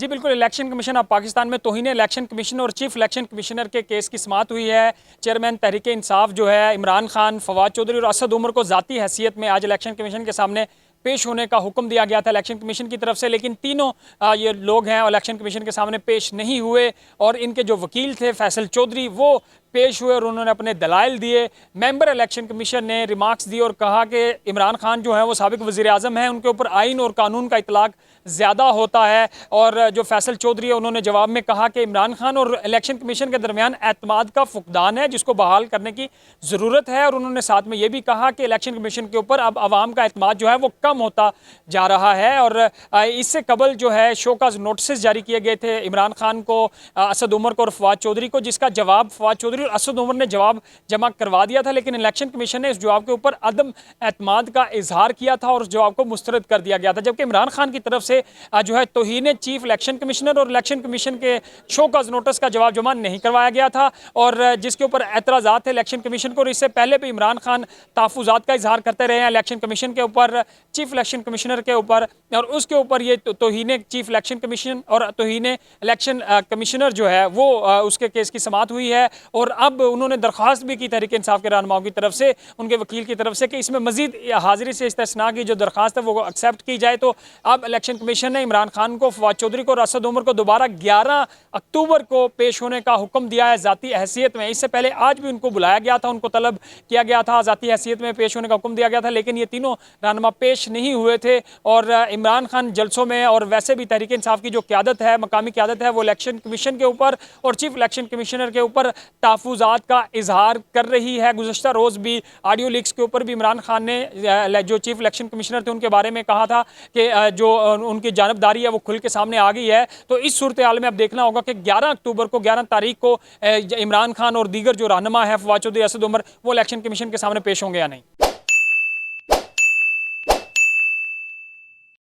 जी बिल्कुल, election commission अब पाकिस्तान में तौहीन इलेक्शन कमीशन और चीफ इलेक्शन कमिश्नर के केस की समाअत हुई है। चेयरमैन तहरीक इंसाफ जो है इमरान खान, फवाद चौधरी और असद उमर को ज़ाती हैसियत में आज इलेक्शन कमीशन के सामने पेश होने का हुक्म दिया गया था इलेक्शन कमीशन की तरफ से, लेकिन तीनों ये लोग हैं इलेक्शन कमीशन के सामने पेश नहीं हुए और इनके जो वकील थे फैसल चौधरी वो पेश हुए और उन्होंने अपने दलाइल दिए। मेंबर इलेक्शन कमीशन ने रिमार्क्स दिए और कहा कि इमरान खान जो है वो साबिक वज़ीर आज़म हैं, उनके ऊपर आइन और कानून का इतलाक ज़्यादा होता है। और जो फैसल चौधरी है उन्होंने जवाब में कहा कि इमरान खान और इलेक्शन कमीशन के दरमियान एतमाद का फुकदान है जिसको बहाल करने की ज़रूरत है। और उन्होंने साथ में ये भी कहा कि इलेक्शन कमीशन के ऊपर अब आवाम का एतमाद जो है वो कम होता जा रहा है। और इससे कबल जो है शोकाज नोटिस जारी किए गए थे इमरान खान को, असद उमर को और फवाद चौधरी को, जिसका जवाब फवाद चौधरी और असद उमर ने जवाब जमा करवा दिया था, लेकिन इलेक्शन कमीशन ने इस जवाब के ऊपर अदम एतमाद का इजहार किया था और उस जवाब को मुस्तरद कर दिया गया था। जबकि इमरान खान की तरफ से जो है तौहीन चीफ इलेक्शन कमिश्नर और इलेक्शन कमीशन के शोकाज नोटिस का जवाब जमा नहीं करवाया गया था और जिसके ऊपर एतराज़ात थे इलेक्शन कमीशन को। और इससे पहले भी इमरान खान तहफ़्फ़ुज़ात का इजहार करते रहे हैं इलेक्शन कमीशन के ऊपर, चीफ इलेक्शन कमिश्नर के ऊपर, और उसके ऊपर ये तौहीन चीफ इलेक्शन कमीशन और तौहीन इलेक्शन कमिश्नर जो है वो उसके केस की समाअत हुई है। और अब उन्होंने दरख्वास्त भी की तहरीक इंसाफ के रहनुमाओं की तरफ से, उनके वकील की तरफ से, कि इसमें मजीद हाजिरी से इस्तिस्ना की जो दरख्वास्त है वो एक्सेप्ट की जाए। तो अब इलेक्शन कमीशन ने इमरान खान को, फवाद चौधरी को और असद उमर को दोबारा 11 अक्टूबर को पेश होने का हुक्म दिया है ज़ाती हैसियत में। इससे पहले आज भी उनको बुलाया गया था, उनको तलब किया गया था, ज़ाती हैसियत में पेश होने का हुक्म दिया गया था, लेकिन ये तीनों रहनुमा पेश नहीं हुए थे। और इमरान खान जलसों में और वैसे भी तहरीक इंसाफ की जो क़यादत है, मकामी क़यादत है, वो इलेक्शन कमीशन के ऊपर और चीफ इलेक्शन कमिश्नर के ऊपर तहफ़्फ़ुज़ात का इजहार कर रही है। गुज़श्ता रोज़ भी ऑडियो लीक्स के ऊपर भी इमरान खान ने जो चीफ इलेक्शन कमिश्नर थे उनके बारे में कहा था कि जो उनकी जानबदारी है वो खुल के सामने आ गई है। तो इस सूरत हाल में अब देखना होगा कि 11 अक्टूबर को, 11 तारीख को इमरान खान और दीगर जो रहनुमा है फवाद चौधरी, असद उमर, वो इलेक्शन कमीशन के सामने पेश होंगे या नहीं।